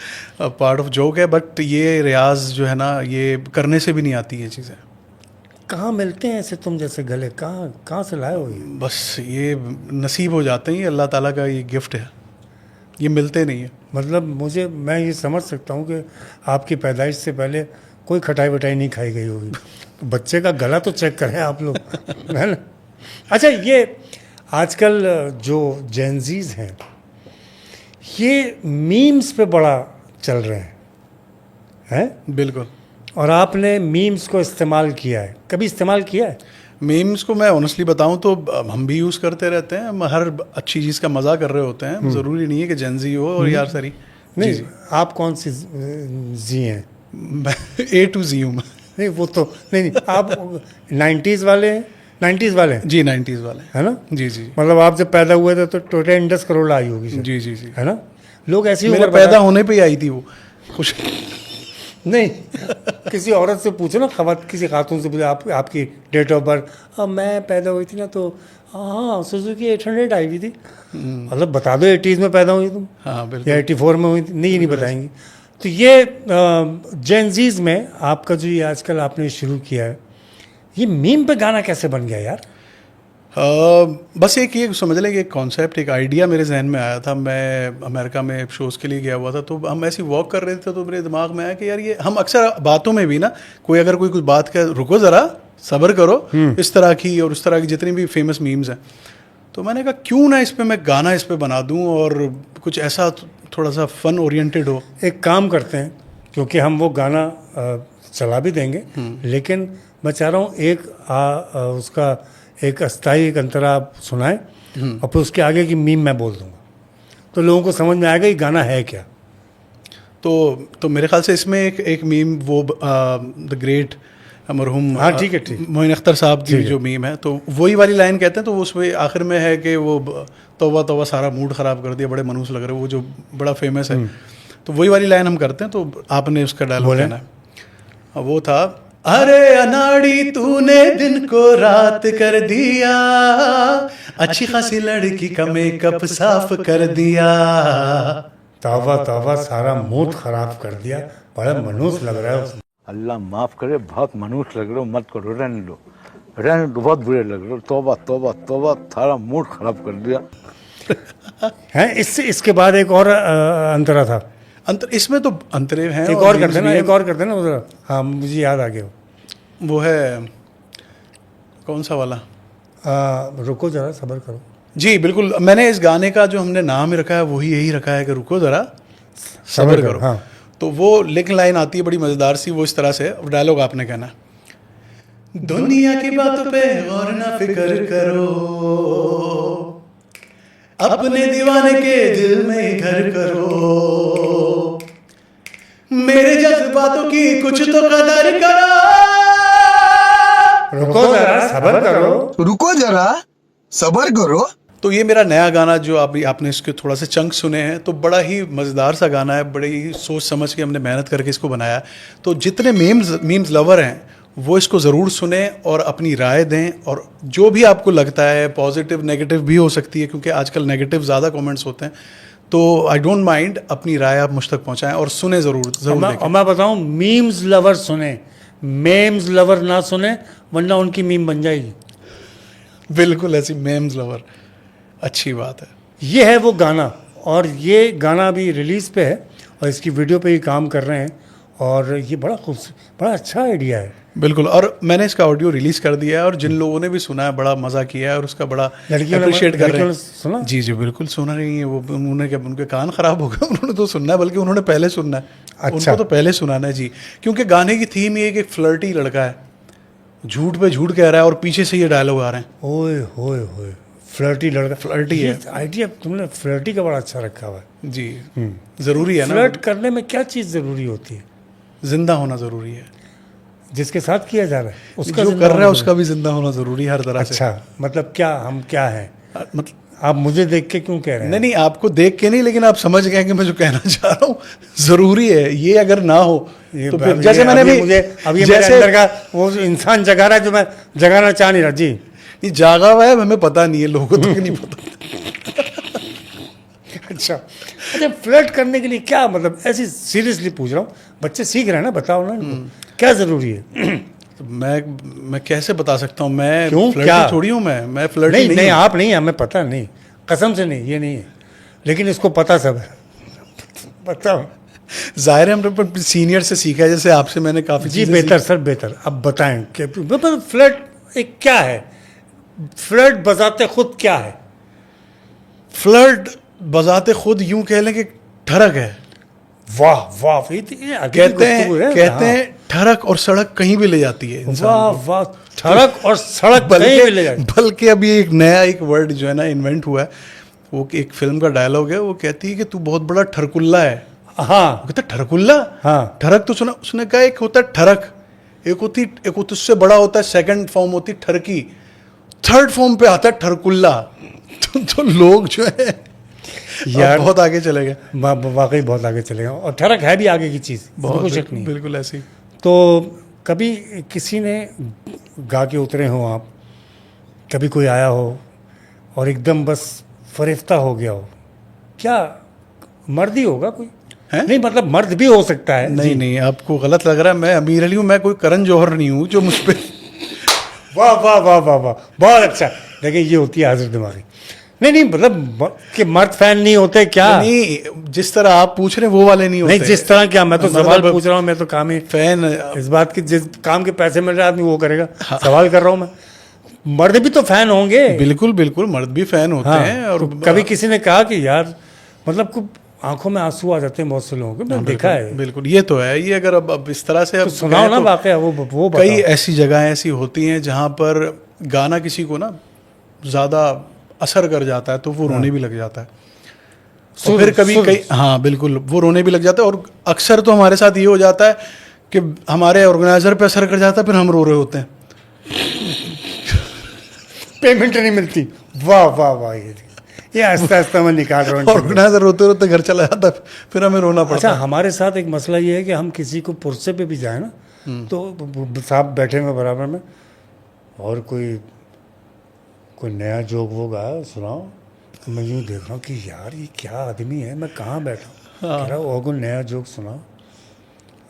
पार्ट ऑफ जोक है। बट ये रियाज जो है ना, ये करने से भी नहीं आती ये चीज़ें। कहाँ मिलते हैं ऐसे तुम जैसे गले, कहाँ से लाए हो ये? बस ये नसीब हो जाते हैं, ये अल्लाह ताला का ये गिफ्ट है, ये मिलते नहीं है। मतलब मैं ये समझ सकता हूँ कि आपकी पैदाइश से पहले कोई खटाई वटाई नहीं खाई गई होगी। तो बच्चे का गला तो चेक करें आप लोग, है ना। अच्छा, ये आजकल जो जेनजीज हैं ये मीम्स पे बड़ा चल रहे हैं बिल्कुल। और आपने मीम्स को इस्तेमाल किया है, कभी इस्तेमाल किया है? मीम्स को मैं ऑनेस्टली बताऊं तो हम भी यूज़ करते रहते हैं, हम हर अच्छी चीज़ का मज़ा कर रहे होते हैं। ज़रूरी नहीं है कि जेनजी हो और यार सरी। नहीं, जी। आप कौन सी जी हैं? मैं A to Z हूँ मैं। नहीं वो तो नहीं, आप 90s वाले हैं? 90s वाले हैं जी, 90s वाले है ना। जी जी मतलब आप जब पैदा हुए थे तो टोटल इंडस करोड़ा आई होगी शायद, जी जी जी। है ना। लोग ऐसी मेरे उम्र पैदा होने पे ही आई थी वो कुछ। नहीं, किसी औरत से पूछो ना, किसी खातून से पूछो आपकी डेट ऑफ बर्थ। मैं पैदा हुई थी ना तो हाँ सुजुकी 800 आई हुई थी। मतलब बता दो 80s में पैदा हुई तुम, हाँ बिल्कुल। या 84 में हुई थी, नहीं बताएंगी। तो ये जेनजीज में आपका जो ये आजकल आपने शुरू किया है, ये मीम पे गाना कैसे बन गया यार? बस एक ये समझ लें कि एक कॉन्सेप्ट, एक आइडिया मेरे जहन में आया था। मैं अमेरिका में शोज़ के लिए गया हुआ था, तो हम ऐसी वॉक कर रहे थे तो मेरे दिमाग में आया कि यार ये हम अक्सर बातों में भी ना, अगर कोई कुछ बात कर, रुको ज़रा सब्र करो, इस तरह की और उस तरह की जितनी भी फेमस मीम्स हैं, तो मैंने कहा क्यों ना इस पर मैं गाना इस पर बना दूँ और कुछ ऐसा थोड़ा सा फन ओरिएंटेड हो। एक काम करते हैं, क्योंकि हम वो गाना चला भी देंगे, लेकिन मैं चाह रहा हूँ उसका एक अस्थाई एक अंतरा आप सुनाएं और फिर उसके आगे की मीम मैं बोल दूंगा, तो लोगों को समझ में आएगा ये गाना है क्या। तो मेरे ख्याल से इसमें एक मीम वो द ग्रेट मरहूम, हाँ ठीक है, मोइन अख्तर साहब की जो मीम है, तो वही वाली लाइन कहते हैं। तो उसमें आखिर में है कि वो तौबा तौबा सारा मूड ख़राब कर दिया, बड़े मनूस लग रहे, वो जो बड़ा फेमस है। तो वही वाली लाइन हम करते हैं, तो आपने उसका डायलॉग कहना है। वो था, अरे अनाड़ी तूने दिन को रात कर दिया, अच्छी खासी लड़की का मेकअप साफ कर दिया। तौबा तौबा सारा मूड खराब कर दिया, बड़ा मनूस लग रहा है। अल्लाह माफ़ करे, बहुत मनूस लग रहे हो, मत करो, रहने दो, बहुत बुरे लग रहे हो। तौबा तौबा तौबा, सारा मूड खराब कर दिया। हैं इसके बाद एक और अंतरा था। इसमें तो अंतरे हैं, एक और करते ना उधर। हाँ मुझे याद आ गया, वो है कौन सा वाला, रुको जरा सब्र करो। जी बिल्कुल, मैंने इस गाने का जो हमने नाम ही रखा है वही यही रखा है कि रुको ज़रा सब्र करो। हाँ। तो वो लेकिन लाइन आती है बड़ी मज़ेदार सी, वो इस तरह से डायलॉग आपने कहना, दुनिया की बातों पे गौर ना फिक्र करो, अपने दीवाने के दिल में घर करो, मेरे जज्बातों की कुछ तो कदर करो, रुको जरा सब्र करो, रुको जरा सब्र करो। तो ये मेरा नया गाना जो आपने इसके थोड़ा से चंक सुने हैं, तो बड़ा ही मज़ेदार सा गाना है, बड़े ही सोच समझ के हमने मेहनत करके इसको बनाया। तो जितने मीम्स लवर हैं वो इसको ज़रूर सुने और अपनी राय दें, और जो भी आपको लगता है, पॉजिटिव नेगेटिव भी हो सकती है, क्योंकि आजकल नेगेटिव ज़्यादा कमेंट्स होते हैं, तो आई डोंट माइंड, अपनी राय आप मुझ तक पहुँचाएँ और सुने ज़रूर। और मैं बताऊँ, मीम्स लवर सुने, मेम्स लवर ना सुने, वरना उनकी मीम बन जाएगी। बिल्कुल ऐसी मेम्स लवर, अच्छी बात है। ये है वो गाना, और ये गाना अभी रिलीज़ पे है और इसकी वीडियो पे ही काम कर रहे हैं, और ये बड़ा अच्छा आइडिया है। बिल्कुल, और मैंने इसका ऑडियो रिलीज़ कर दिया है, और जिन लोगों ने भी सुना है बड़ा मज़ा किया है और उसका बड़ा अप्रिशिएट कर रहे हैं। सुना? जी जी बिल्कुल सुना रही है वो, उनके कान ख़राब हो गए, उन्होंने तो सुनना है, बल्कि उन्होंने पहले सुनना है। अच्छा। उनको तो पहले सुनाना है जी, क्योंकि गाने की थीम ये है कि एक फ्लर्टी लड़का है, झूठ पे झूठ कह रहा है और पीछे से ये डायलॉग आ रहे हैं। ओए होए होए, फ्लर्टी लड़का, फ्लर्टी है। आइडिया तुमने फ्लर्टी का बड़ा अच्छा रखा हुआ है जी। ज़रूरी है ना, फ्लर्ट करने में क्या चीज़ ज़रूरी होती है? जिंदा होना ज़रूरी है। जिसके साथ किया जा रहा है उसका जो जिंदा कर रहा है होना उसका भी जिंदा होना ज़रूरी है हर तरह से। अच्छा, मतलब हम क्या हैं? मतलब आप मुझे देख के क्यों कह रहे हैं? नहीं, आपको देख के नहीं, लेकिन आप समझ गए कि मैं जो कहना चाह रहा हूँ ज़रूरी है। ये अगर ना हो तो फिर जैसे मैंने भी मुझे अभी मेरे अंदर का वो इंसान जगा रहा है जो मैं जगाना चाह नहीं रहा। जी, ये जागा हुआ है, हमें पता नहीं है, लोगों तक नहीं पता। अच्छा अच्छा, फ्लर्ट करने के लिए क्या मतलब, ऐसी सीरियसली पूछ रहा हूँ, बच्चे सीख रहे हैं ना, बताओ ना इनको क्या ज़रूरी है? तो मैं कैसे बता सकता हूँ, मैं क्यों? flirty क्या? थोड़ी हूँ, मैं फ्लर्टी नहीं नहीं, हूँ। आप नहीं, हमें पता नहीं, कसम से नहीं, ये नहीं है, लेकिन इसको पता सब है। बताओ जाहिर है हमने सीनियर से सीखा है, जैसे आपसे मैंने काफ़ी जी। चीज़ें बेहतर सर, बेहतर। अब बताएं कि मतलब फ्लर्ट एक क्या है, फ्लर्ट बजाते खुद क्या है? फ्लर्ट बजाते खुद यूं कह लें कि ठरक है। वाह वाह, ये आगे की कहते गुफ्तगू है। हैं कहते हैं ठरक और सड़क कहीं भी ले जाती है इंसान वाह को। वाह, सड़क और सड़क कहीं भी ले जाए। बल्कि अभी एक नया एक वर्ड जो है ना इन्वेंट हुआ है, वो एक फिल्म का डायलॉग है, वो कहती है कि तू बहुत बड़ा ठरकुल्ला है। हाँ वो कहता है ठरकुल्ला? हाँ। ठरक तो सुना, उसने कहा एक होता है ठरक, एक उससे बड़ा होता है, सेकंड फॉर्म होती है ठरकी, थर्ड फॉर्म पे आता है ठरकुल्ला। तो लोग जो है यार, बहुत आगे चले गए, वाकई बहुत आगे चले गए, और ठरक है भी आगे की चीज़, बिल्कुल शक नहीं। बिल्कुल ऐसी। तो कभी किसी ने गा के उतरे हो आप, कभी कोई आया हो और एकदम बस फरिश्ता हो गया हो, क्या मर्द ही होगा कोई? हैं? नहीं मतलब मर्द भी हो सकता है। नहीं नहीं, आपको गलत लग रहा है, मैं अमीर अली हूँ, मैं कोई करण जौहर नहीं हूँ जो मुझ पे। वाह वाह वाह वाह वाह, बहुत अच्छा। देखिए ये होती है हाजिर दिमागी। नहीं नहीं मतलब कि मर्द फैन नहीं होते क्या? नहीं, जिस तरह आप पूछ रहे हैं वो वाले नहीं होते। नहीं, जिस तरह क्या, मैं तो मतलब सवाल पूछ रहा हूँ, मैं तो काम ही फैन। इस बात की, जिस काम के पैसे मिल रहे हैं आदमी वो करेगा। सवाल कर रहा हूँ मैं, मर्द भी तो फैन होंगे। बिल्कुल बिल्कुल, मर्द भी फैन होते हाँ, हैं। और तो कभी किसी ने कहा कि यार मतलब को आंखों में आंसू आ जाते हैं बहुत से लोगों को, मैंने देखा है। बिल्कुल, ये तो है। ये अगर अब इस तरह से तो सुनाओ ना वाकया, वो बताओ। कई ऐसी जगहें ऐसी होती हैं जहाँ पर गाना किसी को ना ज़्यादा असर कर जाता है, तो वो रोने भी लग जाता है। और फिर कभी कई, हाँ बिल्कुल, वो रोने भी लग जाता है। और अक्सर तो हमारे साथ ये हो जाता है कि हमारे ऑर्गेनाइजर पे असर कर जाता है, फिर हम रो रहे होते हैं, पेमेंट नहीं मिलती। वाह वाह वाह, ये आहिस्ता आहिस्ता मैं निकाल रहा हूँ। ऑर्गेनाइजर रोते रोते घर चला जाता है, फिर हमें रोना पड़ता अच्छा, है। हमारे साथ एक मसला ये है कि हम किसी को पुरसे पे भी जाए ना, तो साहब बैठे हुए बराबर में, और कोई नया जोक वो गाया सुनाओ, तो मैं यूँ देख रहा हूँ कि यार ये क्या आदमी है, मैं कहाँ बैठा हूँ। कह रहा और कोई नया जोक सुनाओ।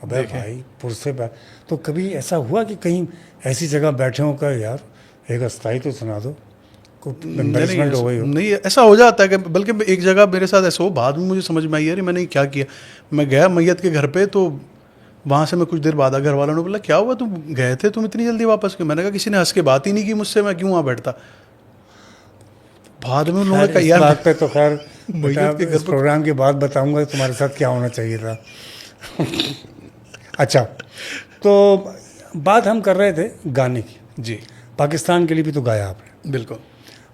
अबे भाई पुरसे पे, तो कभी ऐसा हुआ कि कहीं ऐसी जगह बैठे हो का यार एक अस्थाई तो सुना दो, कोई एम्बैरेसमेंट हो गई हो? नहीं, ऐसा हो जाता है कि बल्कि एक जगह मेरे साथ ऐसा हो, बाद में मुझे समझ में आई यार मैंने क्या किया। मैं गया मैयत के घर पे, तो वहाँ से मैं कुछ देर बाद घर वालों ने बोला क्या हुआ, तुम गए थे, तुम इतनी जल्दी वापस क्यों? मैंने कहा किसी ने हंस के बात ही नहीं की मुझसे, मैं क्यों वहाँ बैठता। बाद में उन्होंने कहा इस यार बात पे तो खैर मैयत के घर इस पे प्रोग्राम के बाद बताऊंगा तुम्हारे साथ क्या होना चाहिए था। अच्छा, तो बात हम कर रहे थे गाने की। जी पाकिस्तान के लिए भी तो गाया आपने, बिल्कुल।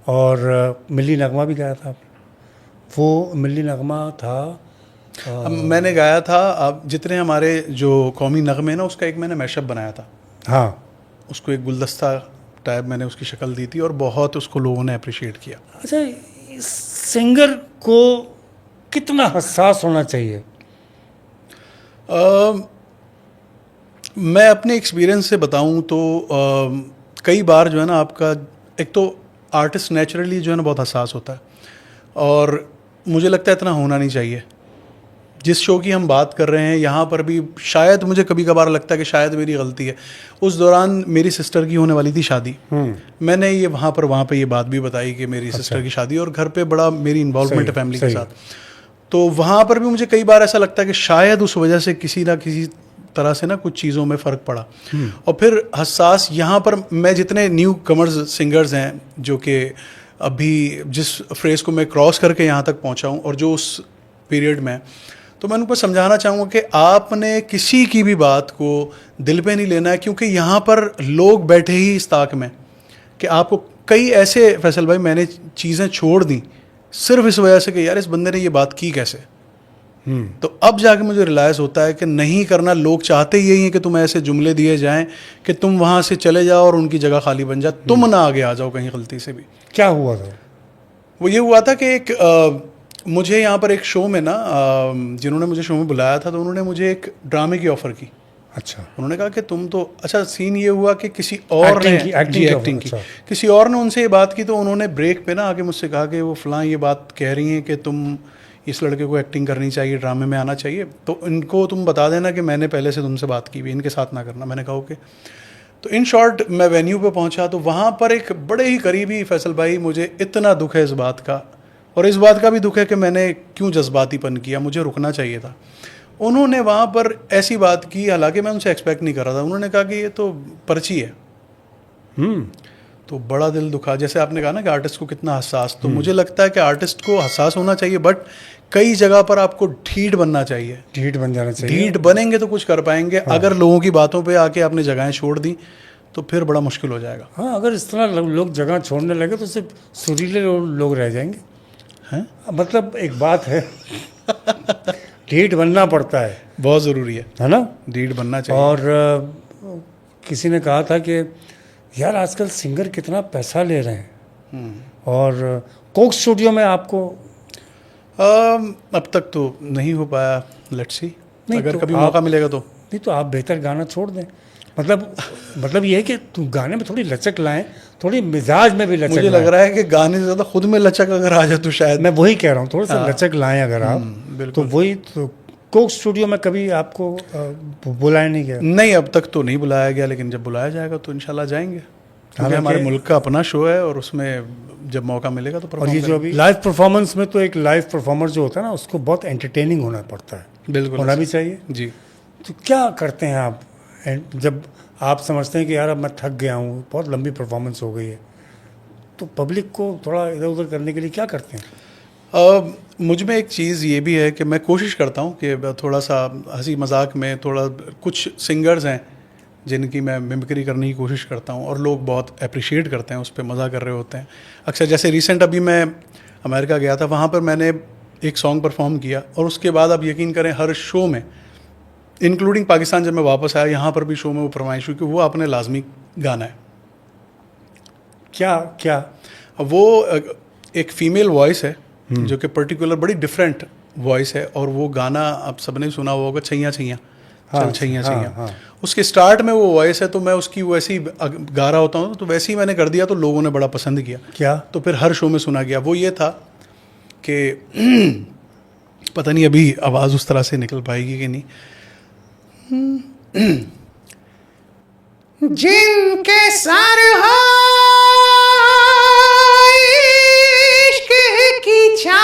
और मिली नगमा भी गाया था आपने। वो मिली नगमा था अब मैंने गाया था, अब जितने हमारे जो कौमी नगमे ना, उसका एक मैंने मैशअप बनाया था। हाँ, उसको एक गुलदस्ता टाइप मैंने उसकी शक्ल दी थी, और बहुत उसको लोगों ने अप्रिशिएट किया। अच्छा, सिंगर को कितना हसास होना चाहिए? मैं अपने एक्सपीरियंस से बताऊं तो कई बार जो है ना, आपका एक तो आर्टिस्ट नेचुरली जो है ना बहुत हसास होता है, और मुझे लगता है इतना होना नहीं चाहिए। जिस शो की हम बात कर रहे हैं यहाँ पर भी शायद मुझे कभी कभार लगता है कि शायद मेरी गलती है। उस दौरान मेरी सिस्टर की होने वाली थी शादी, मैंने ये वहाँ पे ये बात भी बताई कि मेरी सिस्टर की शादी, और घर पे बड़ा मेरी इन्वॉल्वमेंट है फैमिली के साथ। तो वहाँ पर भी मुझे कई बार ऐसा लगता है कि शायद उस वजह से किसी ना किसी तरह से ना कुछ चीज़ों में फ़र्क पड़ा। और फिर हसास यहाँ पर मैं जितने न्यू कमर्स सिंगर्स हैं जो कि अभी जिस फ्रेज़ को मैं क्रॉस करके यहाँ तक पहुँचा हूँ, और जो उस पीरियड में, तो मैं उनको समझाना चाहूँगा कि आपने किसी की भी बात को दिल पे नहीं लेना है, क्योंकि यहाँ पर लोग बैठे ही इस ताक में कि आपको कई ऐसे, फैसल भाई मैंने चीज़ें छोड़ दी सिर्फ इस वजह से कि यार इस बंदे ने ये बात की कैसे। तो अब जाके मुझे रियलाइज़ होता है कि नहीं करना। लोग चाहते यही हैं कि तुम ऐसे जुमले दिए जाएं कि तुम वहाँ से चले जाओ और उनकी जगह खाली बन जाए, तुम ना आगे आ जाओ कहीं गलती से भी। क्या हुआ था? वो ये हुआ था कि एक मुझे यहाँ पर एक शो में ना जिन्होंने मुझे शो में बुलाया था, तो उन्होंने मुझे एक ड्रामे की ऑफ़र की अच्छा, उन्होंने कहा कि तुम तो, अच्छा सीन ये हुआ कि किसी और Acting ने की- acting जी का- एक्टिंग की, अच्छा। किसी और ने उनसे ये बात की, तो उन्होंने ब्रेक पे ना आके मुझसे कहा कि वो फलां ये बात कह रही हैं कि तुम इस लड़के को एक्टिंग करनी चाहिए, ड्रामे में आना चाहिए, तो इनको तुम बता देना कि मैंने पहले से तुमसे बात की हुई, इनके साथ ना करना। मैंने कहा ओके। तो इन शॉर्ट मैं वेन्यू पे पहुंचा, तो वहाँ पर एक बड़े ही करीबी फैसल भाई, मुझे इतना दुख है इस बात का, और इस बात का भी दुख है कि मैंने क्यों जज्बातीपन किया, मुझे रुकना चाहिए था। उन्होंने वहाँ पर ऐसी बात की, हालांकि मैं उनसे एक्सपेक्ट नहीं कर रहा था। उन्होंने कहा कि ये तो पर्ची है। तो बड़ा दिल दुखा। जैसे आपने कहा ना कि आर्टिस्ट को कितना हसास, तो मुझे लगता है कि आर्टिस्ट को हसास होना चाहिए, बट कई जगह पर आपको ढीठ बनना चाहिए। ढीठ बन जाना चाहिए। ढीठ बनेंगे तो कुछ कर पाएंगे। अगर लोगों की बातों पे आके आपने जगहें छोड़ दी तो फिर बड़ा मुश्किल हो जाएगा। हाँ, अगर इस तरह लोग जगह छोड़ने लगे तो सिर्फ सुरीले लोग रह जाएंगे। हैं? मतलब एक बात है, ढीठ बनना पड़ता बहुत ज़रूरी है ना? ढीठ बनना चाहिए। और किसी ने कहा था कि यार आजकल सिंगर कितना पैसा ले रहे हैं, और कोक स्टूडियो में आपको अब तक तो नहीं हो पाया, लेट्स सी, नहीं, अगर तो कभी आप- मौका मिलेगा तो। नहीं तो आप बेहतर गाना छोड़ दें। मतलब ये है कि तुम गाने में थोड़ी लचक लाएं, थोड़ी मिजाज में भी लचक मुझे लाएं। लग रहा है कि गाने से ज़्यादा खुद में लचक अगर आ जाए तो शायद। मैं वही कह रहा हूँ, थोड़ा सा लचक लाएं अगर आप, तो बिल्कुल। वही तो। कोक स्टूडियो में कभी आपको बुलाया नहीं गया? नहीं, अब तक तो नहीं बुलाया गया, लेकिन जब बुलाया जाएगा तो इंशाल्लाह जाएंगे, क्योंकि हालांकि- हमारे मुल्क का अपना शो है और उसमें जब मौका मिलेगा तो और परफॉर्म ये जो अभी लाइव परफॉर्मेंस में, तो एक लाइव परफॉर्मर जो होता है ना, उसको बहुत एंटरटेनिंग होना पड़ता है, बिल्कुल होना भी चाहिए। जी। तो क्या करते हैं आप जब आप समझते हैं कि यार अब मैं थक गया हूँ, बहुत लंबी परफॉर्मेंस हो गई है, तो पब्लिक को थोड़ा इधर उधर करने के लिए क्या करते हैं? मुझ में एक चीज़ ये भी है कि मैं कोशिश करता हूँ कि थोड़ा सा हंसी मजाक में, थोड़ा कुछ सिंगर्स हैं जिनकी मैं मिमिक्री करने की कोशिश करता हूँ और लोग बहुत अप्रिशिएट करते हैं, उस पर मज़ा कर रहे होते हैं अक्सर। जैसे रिसेंट अभी मैं अमेरिका गया था, वहाँ पर मैंने एक सॉन्ग परफॉर्म किया, और उसके बाद आप यकीन करें हर शो में, इंक्लूडिंग पाकिस्तान जब मैं वापस आया, यहाँ पर भी शो में वो फरमाइश हुई कि वो आपने लाजमी गाना है। क्या वो एक फीमेल वॉइस है जो कि पर्टिकुलर बड़ी डिफरेंट वॉइस है, और वो गाना आप सबने सुना हुआ होगा, छैया छैया, चल छैया छैया। उसके स्टार्ट में वो वॉइस है, तो मैं उसकी वैसी गा रहा होता हूँ, तो वैसे ही मैंने कर दिया, तो लोगों ने बड़ा पसंद किया। क्या? तो फिर हर शो में सुना गया। वो ये था कि पता नहीं अभी आवाज़ उस तरह से निकल पाएगी कि नहीं। जिनके सर हो इश्क की छाँव,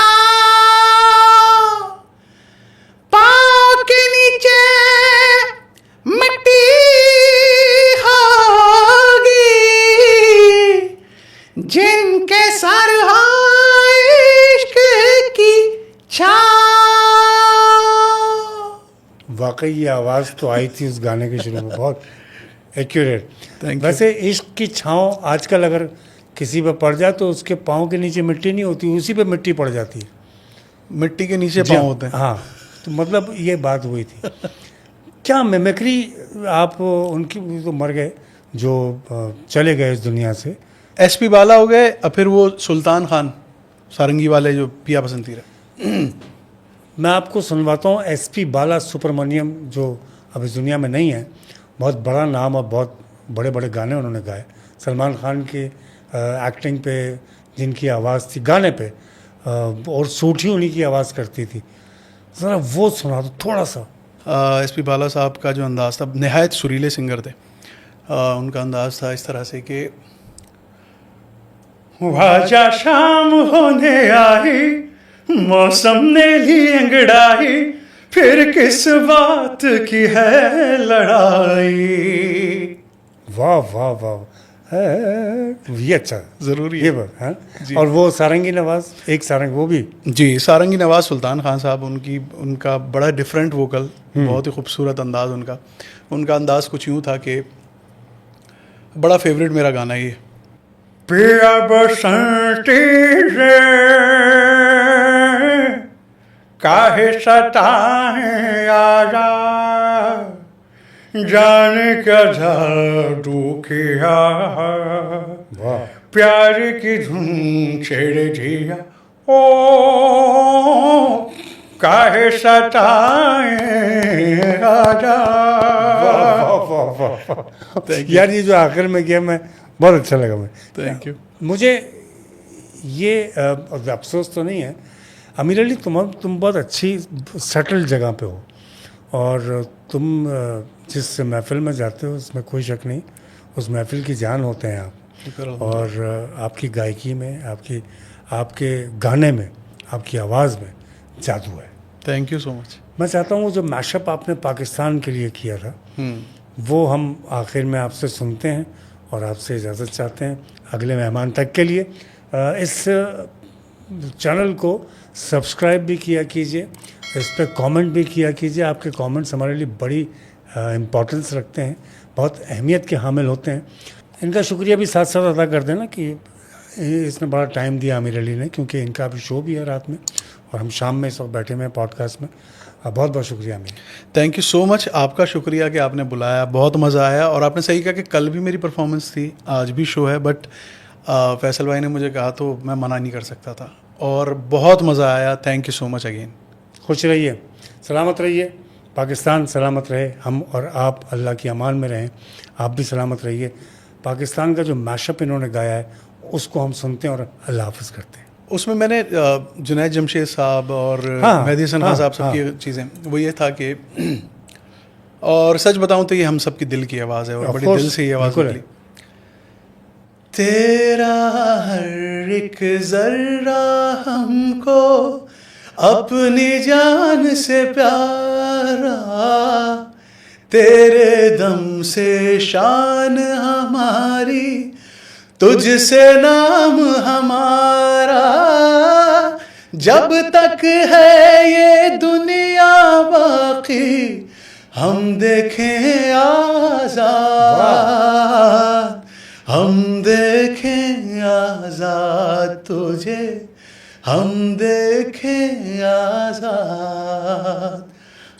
पाँव के नीचे मिट्टी होगी, जिनके सर हो इश्क की छाँव। वाकई ये आवाज़ तो आई थी उस गाने के शुरू में, बहुत एक्यूरेट। Thank you. वैसे इश्क की छाँव आजकल अगर किसी पे पड़ जाए तो उसके पाँव के नीचे मिट्टी नहीं होती, उसी पे मिट्टी पड़ जाती है। मिट्टी के नीचे जी पाँव होते हैं। हाँ, तो मतलब ये बात हुई थी। क्या मिमिक्री आप उनकी तो मर गए जो चले गए इस दुनिया से, एसपी बाला हो गए, और फिर वो सुल्तान खान सारंगी वाले जो पिया बसंती रहे। मैं आपको सुनवाता हूँ एसपी बाला सुब्रमण्यम, जो अब इस दुनिया में नहीं है। बहुत बड़ा नाम और बहुत बड़े बड़े गाने उन्होंने गाए। सलमान खान की एक्टिंग पे जिनकी आवाज़ थी गाने पे, और सूट ही उन्हीं की आवाज़ करती थी, ज़रा वो सुना दो थोड़ा सा। एसपी बाला साहब का जो अंदाज़ था, नहायत सुरीले सिंगर थे। उनका अंदाज़ था इस तरह से कि वाजा शाम होने आई, मौसम ने ली अंगड़ाई, फिर किस बात की है लड़ाई। वाह वाह वाह, ये अच्छा ज़रूरी ये है। बात है। और वो सारंगी नवाज, एक सारंग वो भी जी, सारंगी नवाज सुल्तान खान साहब, उनका बड़ा डिफरेंट वोकल, बहुत ही खूबसूरत अंदाज़ उनका। उनका अंदाज़ कुछ यूँ था कि बड़ा फेवरेट मेरा गाना ये, पिया बसंती से काहे सताएं आजा, जाने क्या जादू किया, वाह। प्यार की धुन छेड़ दिया, ओ काहे सताएं आजा। वाह यार, ये जो आखिर में किया मैं बहुत अच्छा लगा मैं। Thank you. मुझे ये अफसोस तो नहीं है आमिर अली, तुम बहुत अच्छी सटल जगह पे हो, और तुम जिस महफिल में जाते हो उसमें कोई शक नहीं, उस महफिल की जान होते हैं आप। और आपकी गायकी में, आपके गाने में, आपकी आवाज़ में जादू है। Thank you so much. मैं चाहता हूँ जो मैशअप आपने पाकिस्तान के लिए किया था वो हम आखिर में आपसे सुनते हैं और आपसे इजाज़त चाहते हैं अगले मेहमान तक के लिए। इस चैनल को सब्सक्राइब भी किया कीजिए, इस पर कमेंट भी किया कीजिए। आपके कमेंट्स हमारे लिए बड़ी इम्पोर्टेंस रखते हैं, बहुत अहमियत के हामिल होते हैं। इनका शुक्रिया भी साथ साथ अदा कर देना कि इसने बड़ा टाइम दिया आमिर अली ने, क्योंकि इनका अभी शो भी है रात में और हम शाम में इस वक्त बैठे हुए हैं पॉडकास्ट में। बहुत बहुत शुक्रिया Aamir. Thank you so much. आपका शुक्रिया कि आपने बुलाया, बहुत मज़ा आया। और आपने सही कहा कि कल भी मेरी परफॉर्मेंस थी, आज भी शो है, बट फैसल भाई ने मुझे कहा तो मैं मना नहीं कर सकता था, और बहुत मज़ा आया। Thank you so much again. खुश रहिए, सलामत रहिए, पाकिस्तान सलामत रहे, हम और आप अल्लाह की अमान में रहें। आप भी सलामत रहिए। पाकिस्तान का जो मैशअप इन्होंने गाया है उसको हम सुनते हैं और अल्लाह हाफ़िज़ करते हैं। उसमें मैंने जुनैद जमशेद साहब और हाँ, मेहदी हसन खान साहब सबकी चीज़ें, वो ये था कि और सच बताऊं तो ये हम सबकी दिल की आवाज़ है और बड़ी दिल से ये आवाज़ निकली। तेरा हर एक जर्रा हमको अपनी जान से प्यारा, तेरे दम से शान हमारी, तुझसे नाम हमारा, जब तक है ये दुनिया बाकी हम देखें आजाद, हम देखें आजाद तुझे, हम देखें आजाद।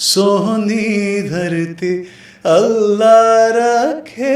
सोहनी धरती अल्लाह रखे